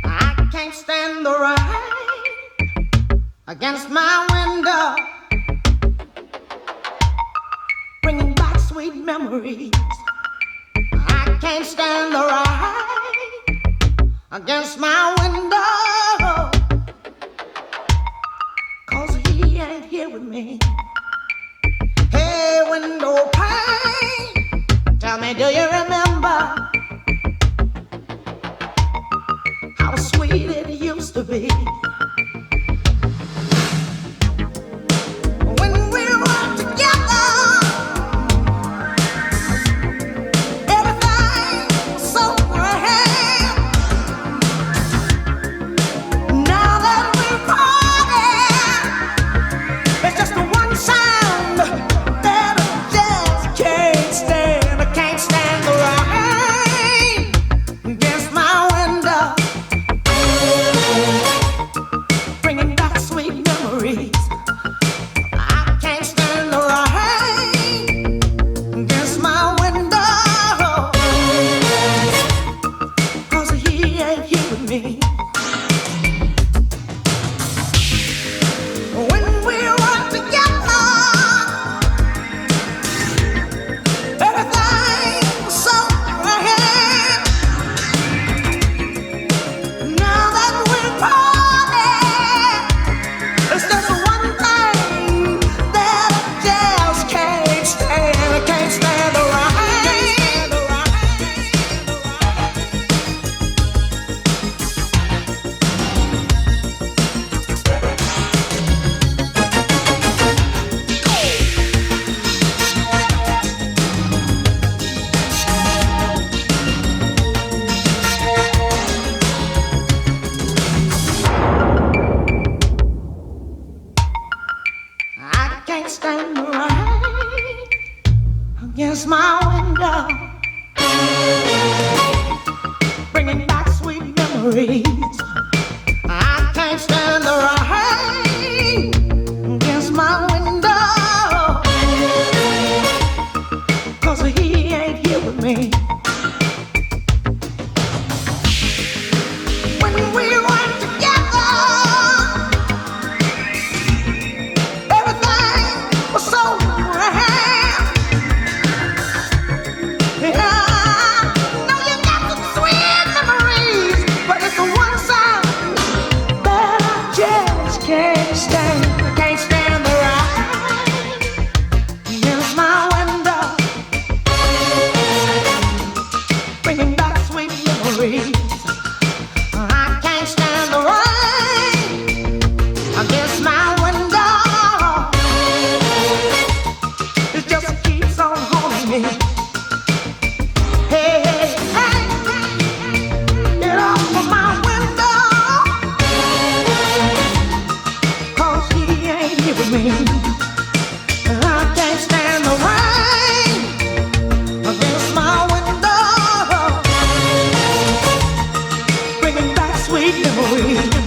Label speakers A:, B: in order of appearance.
A: I can't stand the rain against my window, bringing back sweet memories. I can't stand the rain against my window, 'cause he ain't here with me. Hey, window pane, tell me, do you remember how sweet it used to be? When we were together, everything was so grand. Now that we're parted, it's just the one sound that I just can't stand. I can't stand the rain against my window, bringing back sweet memories. I can't stand the rain against my window, 'cause he ain't here with me. When we were together, everything was so grand. Now that we're parted, it's just one thing that I just can't stand. I can't stand the rain. I can't stand the rain against my window, bringing back sweet memories. I can't stand the rain against my window, 'cause he ain't here with me. When we were together, everything was so grand. Yeah, now you got some sweet memories, but it's the one sound that I just can't stand. I can't stand the rain against my window, bringing back sweet memories. I can't stand the rain against my window, it just keeps on haunting me. Hey, hey, hey, get off of my window, 'cause he ain't here with me. I can't stand the rain against my window, bringing back sweet memories.